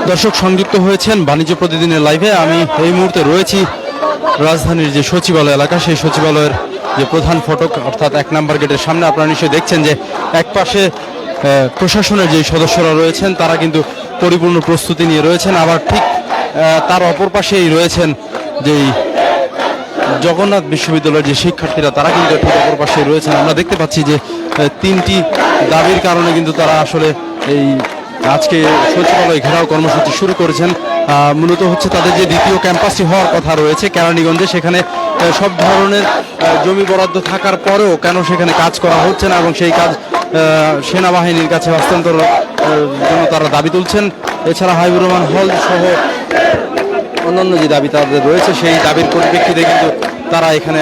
দর্শক সংযুক্ত হয়েছেন বাণিজ্য প্রতিদিনের লাইভে। আমি এই মুহূর্তে রয়েছি রাজধানীর যে সচিবালয় এলাকা, সেই সচিবালয়ের যে প্রধান ফটক অর্থাৎ 1 নম্বর গেটের সামনে। আপনারা নিশ্চয়ই দেখছেন যে একপাশে প্রশাসনের যে সদস্যরা রয়েছেন তারা কিন্তু পরিপূর্ণ প্রস্তুতি নিয়ে রয়েছেন, আবার ঠিক তার অপর পাশেই রয়েছেন যেই জগন্নাথ বিশ্ববিদ্যালয়ের যে শিক্ষার্থীরা তারা কিন্তু ঠিক অপর পাশে রয়েছেন। আমরা দেখতে পাচ্ছি যে 3টি দাবির কারণে কিন্তু তারা আসলে এই আজকে সচিবালয় ঘেরাও কর্মসূচি শুরু করেছেন। মূলত হচ্ছে তাদের যে দ্বিতীয় ক্যাম্পাসটি হওয়ার কথা রয়েছে কেরানীগঞ্জে, সেখানে সব ধরনের জমি বরাদ্দ থাকার পরেও কেন সেখানে কাজ করা হচ্ছে না এবং সেই কাজ সেনাবাহিনীর কাছে হস্তান্তর জন্য তারা দাবি তুলছেন। এছাড়া হাবিবুর রহমান হল সহ অন্যান্য যে দাবি তাদের রয়েছে সেই দাবির পরিপ্রেক্ষিতে কিন্তু তারা এখানে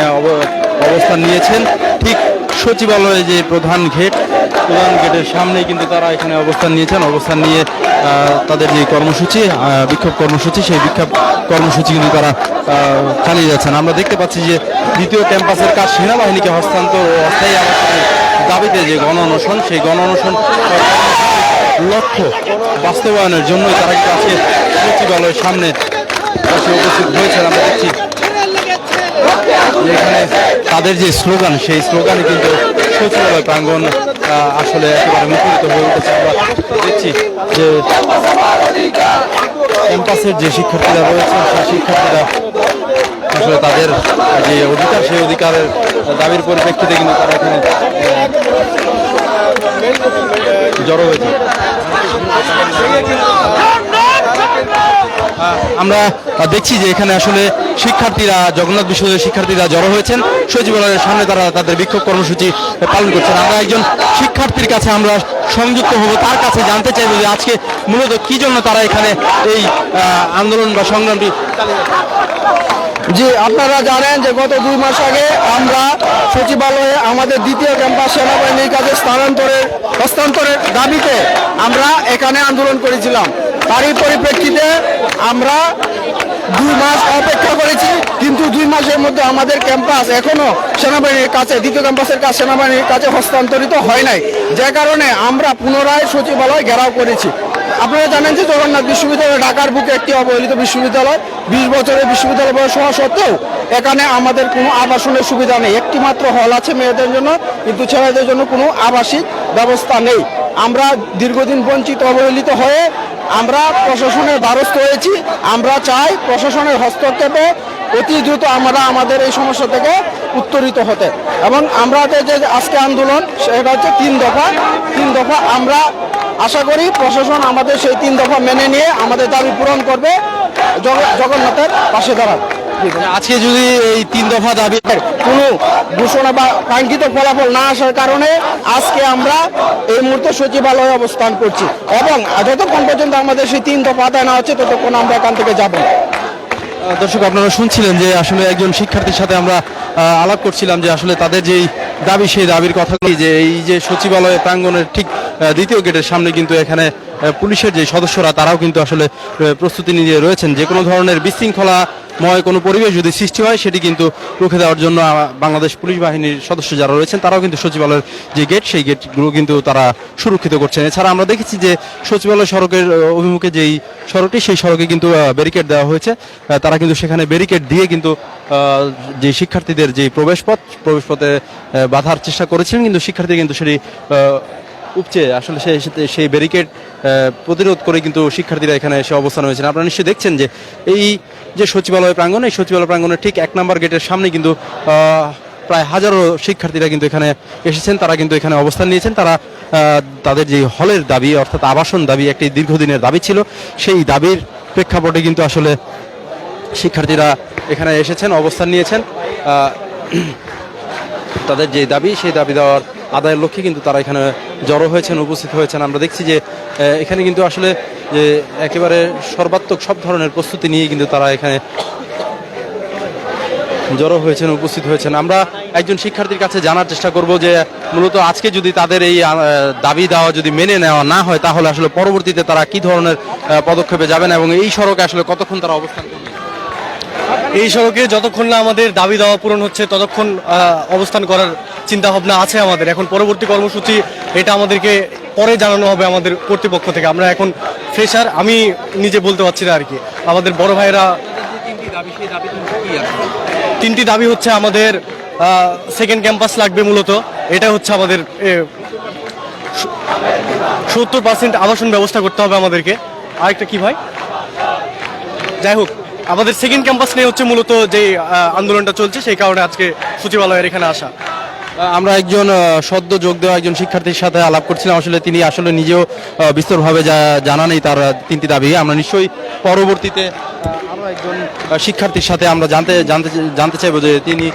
অবস্থান নিয়েছেন। ঠিক সচিবালয়ে যে প্রধান গেটের সামনেই কিন্তু তারা এখানে অবস্থান নিয়েছেন। অবস্থান নিয়ে তাদের যে কর্মসূচি, বিক্ষোভ কর্মসূচি, সেই বিক্ষোভ কর্মসূচি কিন্তু তারা চালিয়ে যাচ্ছেন। আমরা দেখতে পাচ্ছি যে দ্বিতীয় ক্যাম্পাসের কাজ সেনাবাহিনীকে হস্তান্তর ও অস্থায়ী আবাসনের দাবিতে যে গণ অনশন, সেই গণ অনশন লক্ষ্য বাস্তবায়নের জন্যই তারা কিন্তু আজকে সচিবালয়ের সামনে উপস্থিত হয়েছেন। আমরা দেখছি এখানে তাদের যে স্লোগান, সেই স্লোগানে কিন্তু সচিবালয় প্রাঙ্গণ আসলে একেবারে মুখরিত হয়ে উঠেছে। আমরা দেখছি যে ক্যাম্পাসের যে শিক্ষার্থীরা রয়েছেন সেই শিক্ষার্থীরা আসলে তাদের যে অধিকার, সেই অধিকারের দাবির পরিপ্রেক্ষিতে কিন্তু তারা এখানে জড়ো হয়েছে। আমরা দেখছি যে এখানে আসলে শিক্ষার্থীরা, জগন্নাথ বিশ্ববিদ্যালয়ের শিক্ষার্থীরা জড়ো হয়েছেন সচিবালয়ের সামনে, তারা তাদের বিক্ষোভ কর্মসূচি পালন করছেন। আমরা একজন শিক্ষার্থীর কাছে আমরা সংযুক্ত হব, তার কাছে জানতে চাইব যে আজকে মূলত কি জন্য তারা এখানে এই আন্দোলন বা সংগ্রামটি। জি, আপনারা জানেন যে গত 2 মাস আগে আমরা সচিবালয়ে আমাদের দ্বিতীয় ক্যাম্পাস সেনাবাহিনীর কাছে হস্তান্তরের দাবিতে আমরা এখানে আন্দোলন করেছিলাম। তারই পরিপ্রেক্ষিতে আমরা 2 মাস অপেক্ষা করেছি, কিন্তু 2 মাসের মধ্যে আমাদের ক্যাম্পাস এখনো সেনাবাহিনীর কাছে, দ্বিতীয় ক্যাম্পাসের কাছে সেনাবাহিনীর কাছে হস্তান্তরিত হয় নাই, যে কারণে আমরা পুনরায় সচিবালয় ঘেরাও করেছি। আপনারা জানেন যে জগন্নাথ বিশ্ববিদ্যালয় ঢাকার বুকে একটি অবহেলিত বিশ্ববিদ্যালয়। 20 বছরের বিশ্ববিদ্যালয় বয়স হওয়া সত্ত্বেও এখানে আমাদের কোনো আবাসনের সুবিধা নেই। একটি মাত্র হল আছে মেয়েদের জন্য, কিন্তু ছেলেদের জন্য কোনো আবাসিক ব্যবস্থা নেই। আমরা দীর্ঘদিন বঞ্চিত, অবহেলিত হয়ে আমরা প্রশাসনের দ্বারস্থ হয়েছি। আমরা চাই প্রশাসনের হস্তক্ষেপে অতি দ্রুত আমরা আমাদের এই সমস্যা থেকে উত্তরিত হতে, এবং আমাদের যে আজকে আন্দোলন সেটা হচ্ছে 3 দফা। আমরা আশা করি প্রশাসন আমাদের সেই 3 দফা মেনে নিয়ে আমাদের দাবি পূরণ করবে, জগন্নাথের পাশে দাঁড়াবে। আজকে যদি এই 3 দফা দাবি কোনো ঘোষণা বা কাঙ্ক্ষিত ফলাফল না আসার কারণে আজকে আমরা এই মুহূর্তে সচিবালয়ে অবস্থান করছি, এবং যতক্ষণ পর্যন্ত আমাদের সেই 3 দফা আদায় না হচ্ছে ততক্ষণ আমরা এখান থেকে যাব না। দর্শক, আপনারা শুনছিলেন যে আসলে একজন শিক্ষার্থীর সাথে আমরা আলাপ করছিলাম যে আসলে তাদের যেই দাবি, সেই দাবির কথাগুলি, যে এই যে সচিবালয় প্রাঙ্গণের ঠিক দ্বিতীয় গেটের সামনে কিন্তু এখানে পুলিশের যে সদস্যরা তারাও কিন্তু আসলে প্রস্তুতি নিয়ে রয়েছেন। যে কোনো ধরনের বিশৃঙ্খলাময় কোনো পরিবেশ যদি সৃষ্টি হয় সেটি কিন্তু রুখে দেওয়ার জন্য বাংলাদেশ পুলিশ বাহিনীর সদস্য যারা রয়েছেন তারাও কিন্তু সচিবালয়ের যে গেট, সেই গেটগুলো কিন্তু তারা সুরক্ষিত করছেন। এছাড়া আমরা দেখেছি যে সচিবালয় সড়কের অভিমুখে যেই সড়কটি, সেই সড়কে কিন্তু ব্যারিকেড দেওয়া হয়েছে। তারা কিন্তু সেখানে ব্যারিকেড দিয়ে কিন্তু যে শিক্ষার্থীদের যে প্রবেশপথে বাধার চেষ্টা করেছিলেন, কিন্তু শিক্ষার্থী কিন্তু সেটি উপচে আসলে সেই ব্যারিকেড প্রতিরোধ করে কিন্তু শিক্ষার্থীরা এখানে এসে অবস্থান হয়েছেন। আপনারা নিশ্চয়ই দেখছেন যে এই যে সচিবালয় প্রাঙ্গণ, এই সচিবালয় প্রাঙ্গণের ঠিক 1 নম্বর গেটের সামনে কিন্তু প্রায় হাজারো শিক্ষার্থীরা কিন্তু এখানে এসেছেন, তারা কিন্তু এখানে অবস্থান নিয়েছেন। তারা তাদের যে হলের দাবি অর্থাৎ আবাসন দাবি, একটি দীর্ঘদিনের দাবি ছিল, সেই দাবির প্রেক্ষাপটে কিন্তু আসলে শিক্ষার্থীরা এখানে এসেছেন, অবস্থান নিয়েছেন। তাদের যে দাবি, সেই দাবি দেওয়ার আদায়ের লক্ষ্যে কিন্তু তারা এখানে জড়ো হয়েছেন, উপস্থিত হয়েছেন। আমরা দেখছি যে এখানে কিন্তু আসলে যে একেবারে সর্বাত্মক সব ধরনের প্রস্তুতি নিয়ে কিন্তু তারা এখানে জড়ো হয়েছেন, উপস্থিত হয়েছেন। আমরা একজন শিক্ষার্থীর কাছে জানার চেষ্টা করব যে মূলত আজকে যদি তাদের এই দাবি দেওয়া যদি মেনে নেওয়া না হয়, তাহলে আসলে পরবর্তীতে তারা কি ধরনের পদক্ষেপে যাবেন এবং এই সড়কে আসলে কতক্ষণ তারা অবস্থান করবেন। এই সড়কে যতক্ষণ না আমাদের দাবি দেওয়া পূরণ হচ্ছে ততক্ষণ অবস্থান করার চিন্তা ভাবনা আছে আমাদের। এখন পরবর্তী কর্মসূচি এটা আমাদেরকে পরে জানানো হবে আমাদের কর্তৃপক্ষ থেকে। আমরা এখন ফ্রেশার, আমি নিজে বলতে পারছি না আর কি। আমাদের বড় ভাইরা তিনটি দাবি হচ্ছে আমাদের সেকেন্ড ক্যাম্পাস লাগবে মূলত, এটা হচ্ছে আমাদের 70% আবাসন ব্যবস্থা করতে হবে আমাদেরকে। আরেকটা কি ভাই, যাই হোক আমাদের সেকেন্ড ক্যাম্পাস নিয়ে হচ্ছে মূলত যে আন্দোলনটা চলছে, সেই কারণে আজকে সচিবালয়ের এখানে আসা। আমরা একজন সদ্য যোগ দেওয়া একজন শিক্ষার্থীর সাথে আলাপ করছিলাম, আসলে তিনি আসলে নিজেও বিস্তরভাবে জানা নেই তার তিনটি দাবি। আমরা নিশ্চয়ই পরবর্তীতে আরও একজন শিক্ষার্থীর সাথে আমরা জানতে চাইবো যে তিনি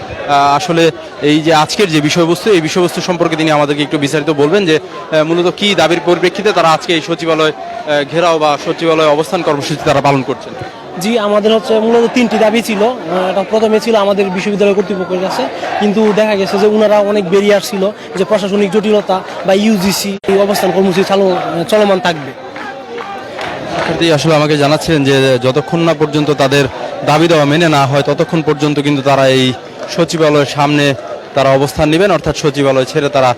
আসলে এই যে আজকের যে বিষয়বস্তু, এই বিষয়বস্তু সম্পর্কে তিনি আমাদেরকে একটু বিস্তারিত বলবেন যে মূলত কি দাবির পরিপ্রেক্ষিতে তারা আজকে এই সচিবালয় ঘেরাও বা সচিবালয় অবস্থান কর্মসূচি তারা পালন করছেন। জি, আমাদের হচ্ছে মূলত তিনটি দাবি ছিল। এটা প্রথমে ছিল আমাদের বিশ্ববিদ্যালয় কর্তৃপক্ষের কাছে, কিন্তু দেখা গেছে যে ওনারা অনেক ব্যারিয়ার ছিল, যে প্রশাসনিক জটিলতা বা ইউজিসি এই অবস্থান কর্মসূচি চলমান থাকবে। শিক্ষার্থী আসলে আমাকে জানাচ্ছেন যে যতক্ষণ না পর্যন্ত তাদের দাবি দেওয়া মেনে না হয় ততক্ষণ পর্যন্ত কিন্তু তারা এই সচিবালয়ের সামনে তারা অবস্থান নেবেন, অর্থাৎ সচিবালয় ছেড়ে তারা